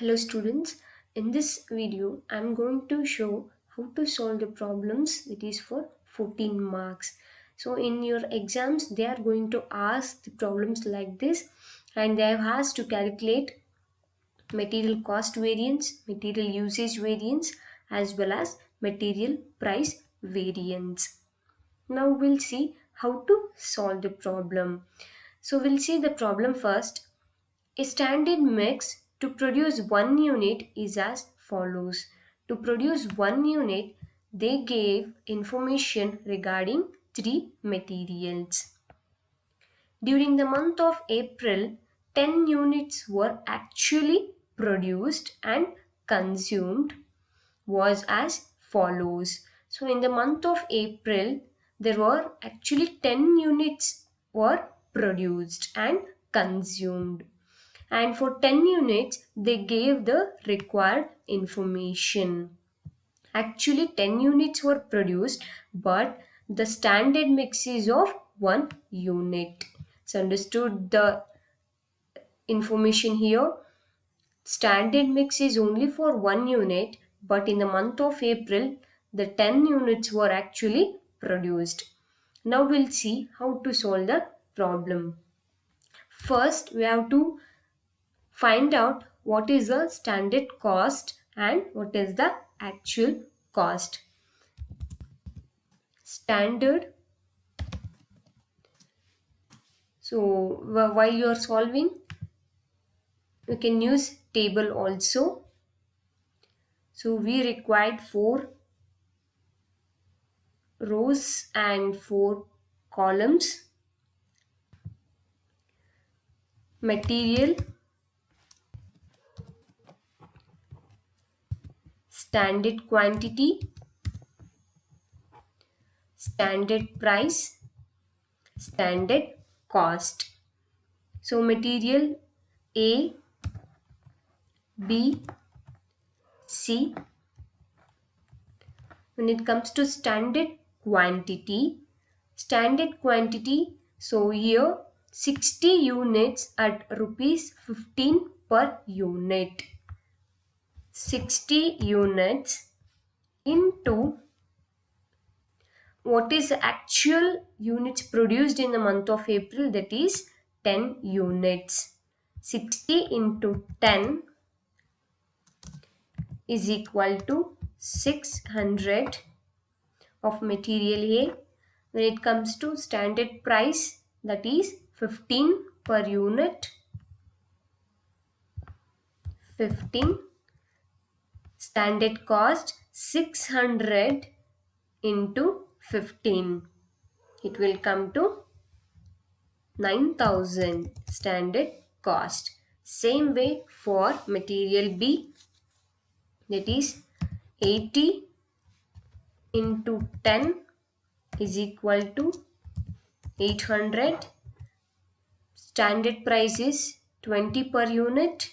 Hello students, in this video I am going to show how to solve the problems that is for 14 marks. So in your exams they are going to ask the problems like this, and they have asked to calculate material cost variance, material usage variance, as well as material price variance. Now we'll see how to solve the problem. So we'll see the problem first. A standard mix to produce one unit is as follows. To produce one unit, they gave information regarding three materials. During the month of April, 10 units were actually produced and consumed was as follows. So in the month of April, there were actually 10 units were produced and consumed, and for 10 units they gave the required information. Actually 10 units were produced, but the standard mix is of 1 unit. So understood the information here. Standard mix is only for 1 unit, but in the month of April the 10 units were actually produced. Now we'll see how to solve the problem. First we have to find out what is the standard cost and what is the actual cost. Standard. So while you are solving, you can use table also. So we required 4 rows and 4 columns. Material, standard quantity, standard price, standard cost. So material A, B, C. When it comes to standard quantity, so here 60 units at rupees 15 per unit. 60 units into what is the actual units produced in the month of April, that is 10 units. 60 into 10 is equal to 600 of material A. When it comes to standard price, that is 15 per unit. 15. Standard cost 600 into 15. It will come to 9,000 standard cost. Same way for material B, that is 80 into 10 is equal to 800. Standard price is 20 per unit.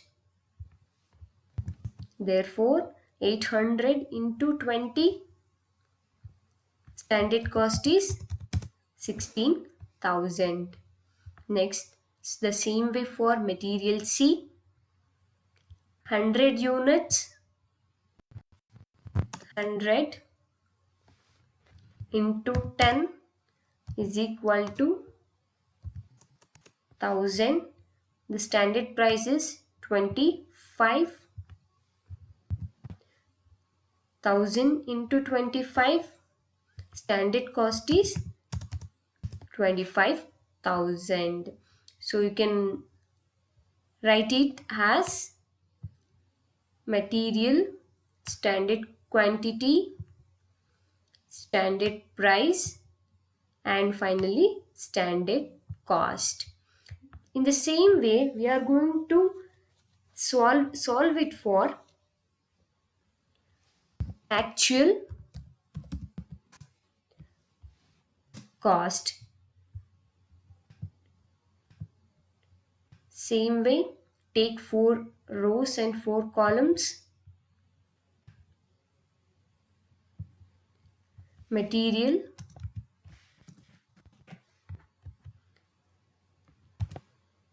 Therefore 800 into 20, standard cost is 16,000. Next, the same way for material C, 100 units, 100 into 10 is equal to 1000. The standard price is 25. 1000 into 25, standard cost is 25,000. So you can write it as material, standard quantity, standard price, and finally standard cost. In the same way, we are going to solve it for actual cost. Same way, take 4 rows and 4 columns. Material,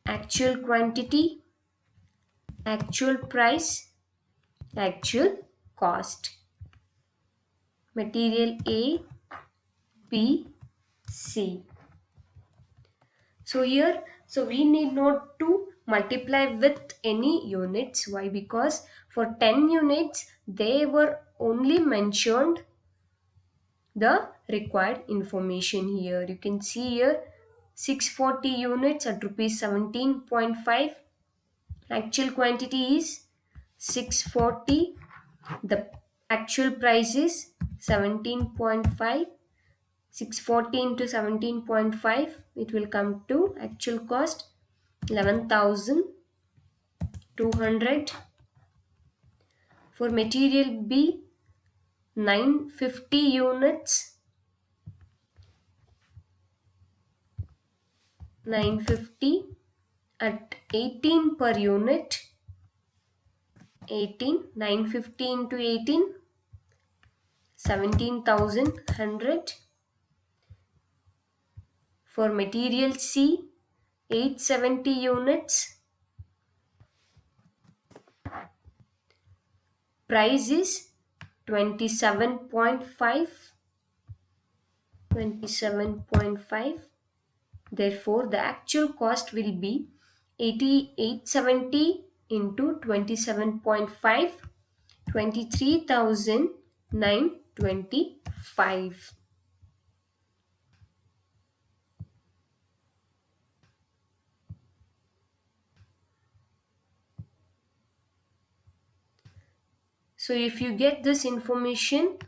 actual quantity, actual price, actual cost. Material A, B, C. So here, we need not to multiply with any units. Why? Because for 10 units, they were only mentioned the required information here. You can see here 640 units at rupees 17.5. Actual quantity is 640. The actual price is 17.5. 640 into 17.5, it will come to actual cost 11,200. For material B, 950 units, 950 at 18 per unit, 18, 950 into 18, 17,100. For material C, 870 units, price is 27.5. 27.5. Therefore, the actual cost will be 8870 into 27.5, 23,925. So if you get this information,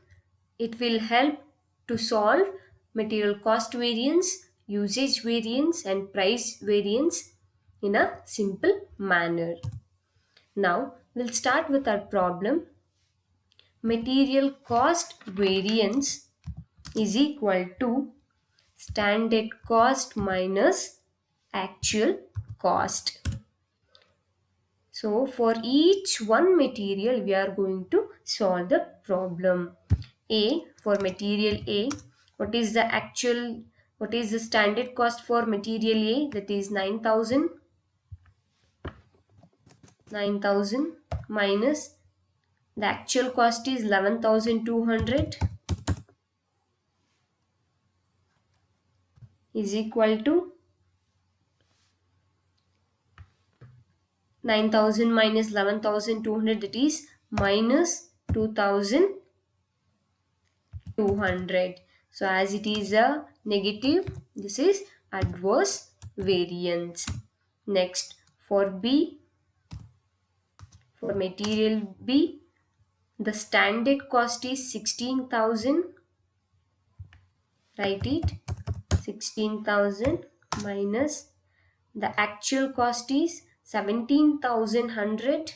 it will help to solve material cost variance, usage variance and price variance in a simple manner. Now we'll start with our problem. Material cost variance is equal to standard cost minus actual cost. So for each one material we are going to solve the problem. A, for material A, what is the standard cost for material A? That is 9,000 minus the actual cost is 11,200 is equal to 9,000 minus 11,200, that is minus 2,200. So as it is a negative, this is adverse variance. Next, for B, for material B, the standard cost is 16,000. Write it, 16,000 minus the actual cost is 17,100.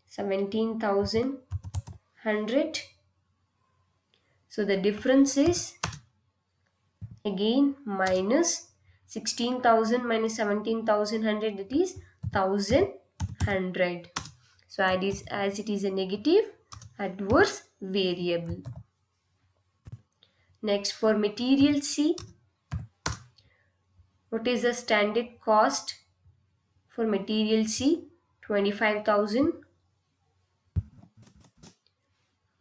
17,100. So the difference is again minus 16,000 minus 17,100, that is 1,100. So as it is a negative adverse variable. Next, for material C, what is the standard cost for material C? 25,000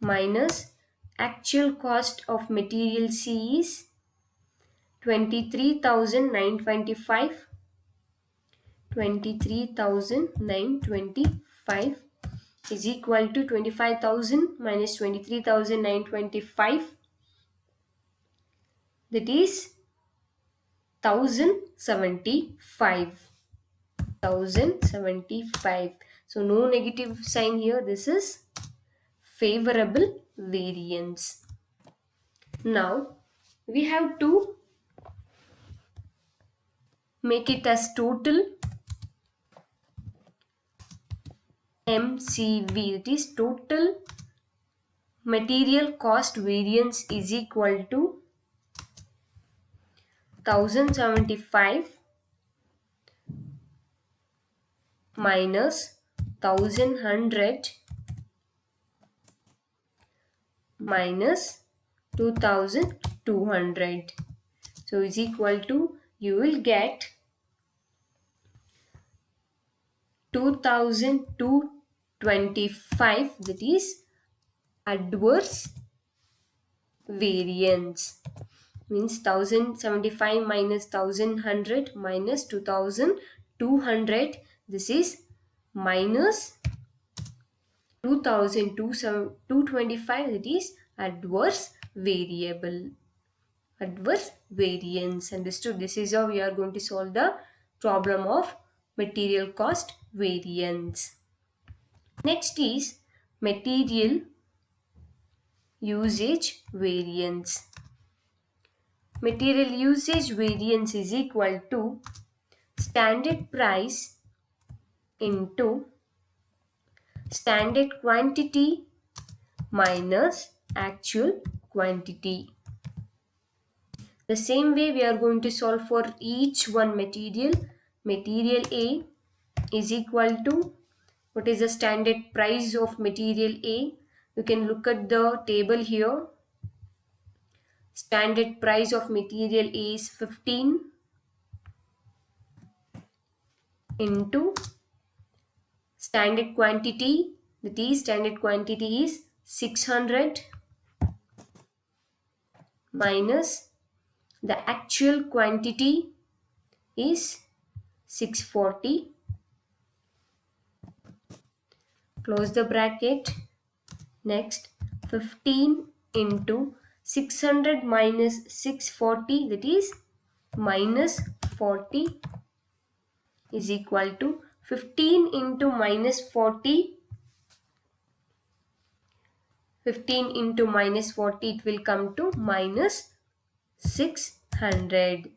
minus actual cost of material C is 23,925. 23,925 is equal to 25,000 minus 23,925, that is 1,075. 1,075. So no negative sign here. This is favorable variance. Now we have to make it as total MCV, that is total material cost variance is equal to 1,075 minus 1,100 minus 2,200. So is equal to, you will get 2225, that is adverse variance. Means 1075 minus 1100 minus 2200, this is minus 2225, that is adverse variable, adverse variance. Understood? This is how we are going to solve the problem of material cost variance. Next is material usage variance. Material usage variance is equal to standard price into standard quantity minus actual quantity. The same way we are going to solve for each one material. Material A is equal to, what is the standard price of material A? You can look at the table here. Standard price of material A is 15 into standard quantity, that is standard quantity is 600 minus the actual quantity is 640. Close the bracket. Next, 15 into 600 minus 640, that is minus 40, is equal to 15 into minus 40. 15 into minus 40, it will come to minus 600.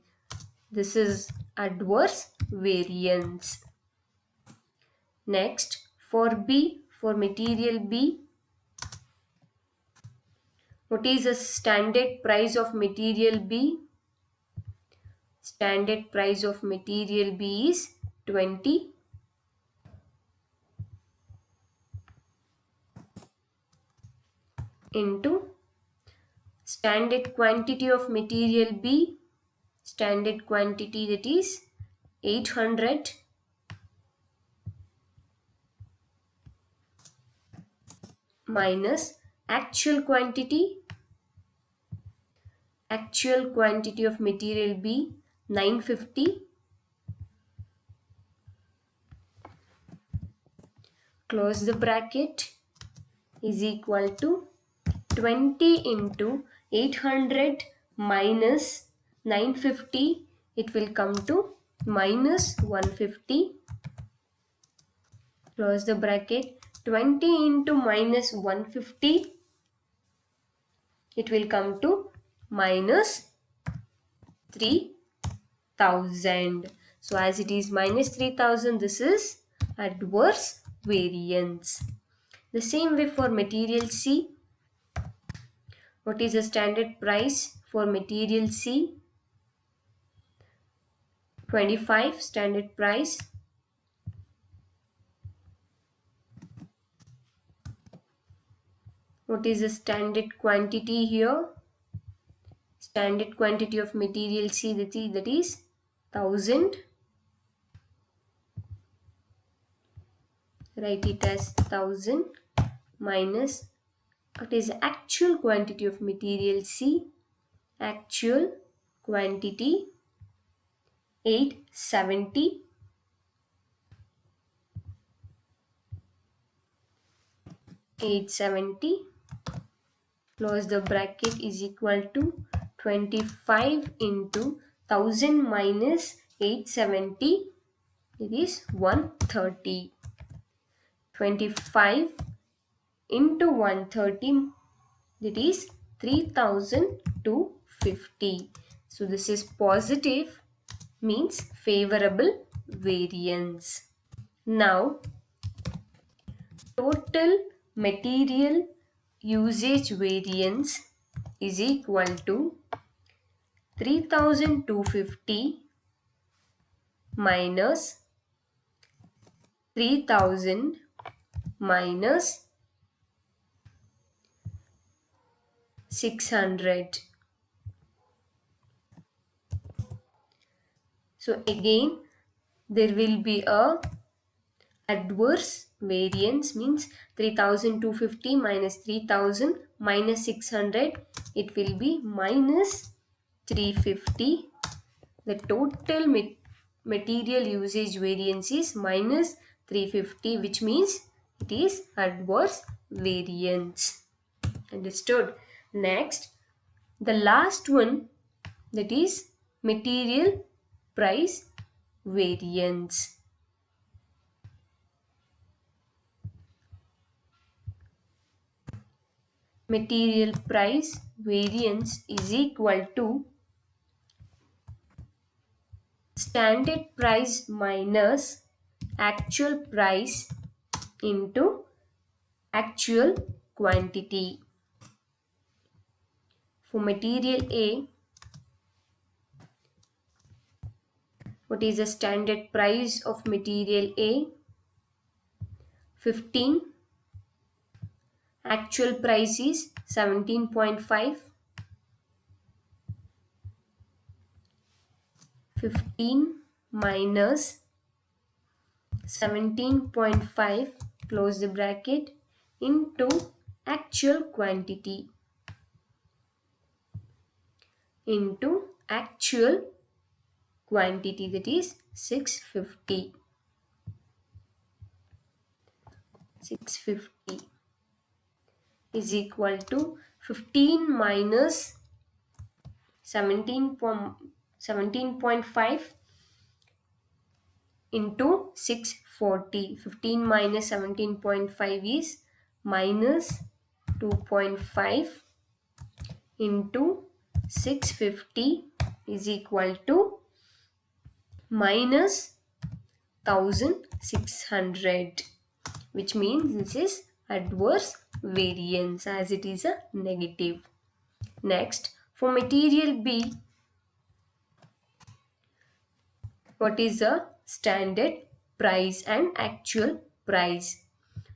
This is adverse variance. Next, for B, for material B, what is the standard price of material B? Standard price of material B is 20 into standard quantity of material B, standard quantity, that is 800 minus actual quantity of material B 950. Close the bracket, is equal to 20 into 800 minus 950, it will come to minus 150. Close the bracket. 20 into minus 150, it will come to minus 3000. So as it is minus 3000, this is adverse variance. The same way for material C. What is the standard price for material C? 25 standard price. What is the standard quantity here? Standard quantity of material C, that is 1000. Write it as 1000 minus, what is the actual quantity of material C? Actual quantity 870. 870. Close the bracket, is equal to 25 into 1000 minus 870, it is 130. 25 into 130, that is 3250. So this is positive, means favorable variance. Now total material usage variance is equal to 3250 minus 3000 minus 600. So again there will be a Adverse variance means 3250 minus 3000 minus 600. It will be minus 350. The total material usage variance is minus 350, which means it is adverse variance. Understood? Next, the last one, that is material price variance. Material price variance is equal to standard price minus actual price into actual quantity. For material A, what is the standard price of material A? 15. Actual price is 17.5. 15 minus 17.5, close the bracket, into actual quantity, that is 650. 650 is equal to 15 minus 17.5 into 640. 15 minus 17.5 is minus 2.5 into 650 is equal to minus 1600, which means this is adverse variance as it is a negative. Next, for material B, what is the standard price and actual price?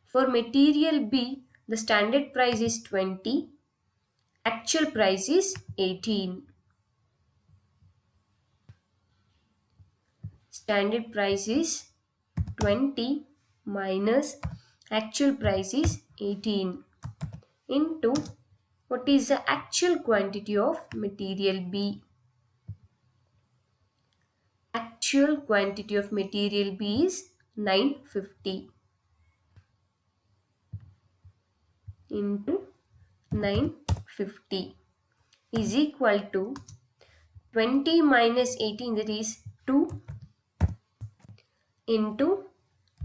For material B, the standard price is 20, actual price is 18. Standard price is 20 minus actual price is 18 into what is the actual quantity of material B? Actual quantity of material B is 950 into 950 is equal to 20 minus 18, that is 2, into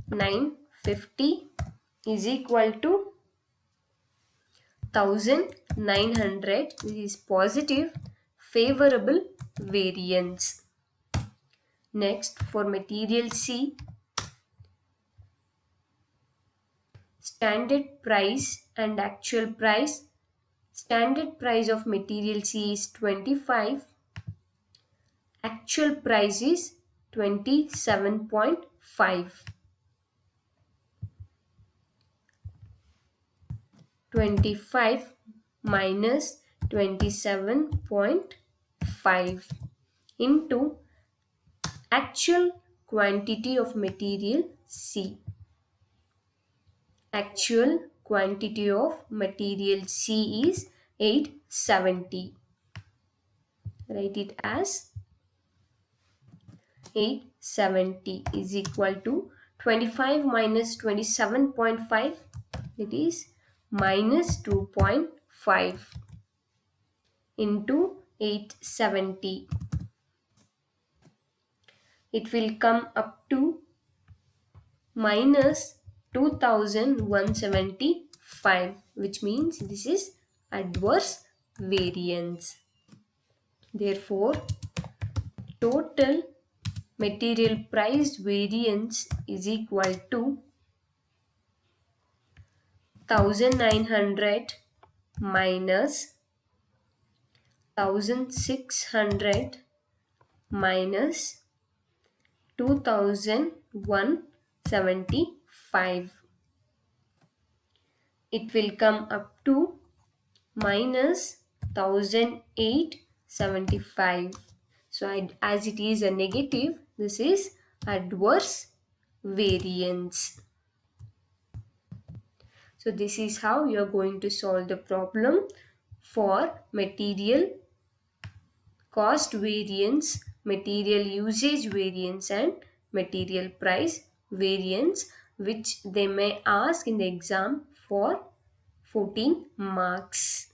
950 is equal to 1900. This is positive favorable variance. Next, for material C, standard price and actual price. Standard price of material C is 25. Actual price is 27.5. 25 minus 27.5 into actual quantity of material C. Actual quantity of material C is 870. Write it as 870 is equal to 25 minus 27.5, it is minus 2.5 into 870. It will come up to minus 2175, which means this is adverse variance. Therefore, total material price variance is equal to 1900 minus 1600 minus 2175. It will come up to minus 1875. So as it is a negative, this is adverse variance. So this is how you are going to solve the problem for material cost variance, material usage variance, and material price variance, which they may ask in the exam for 14 marks.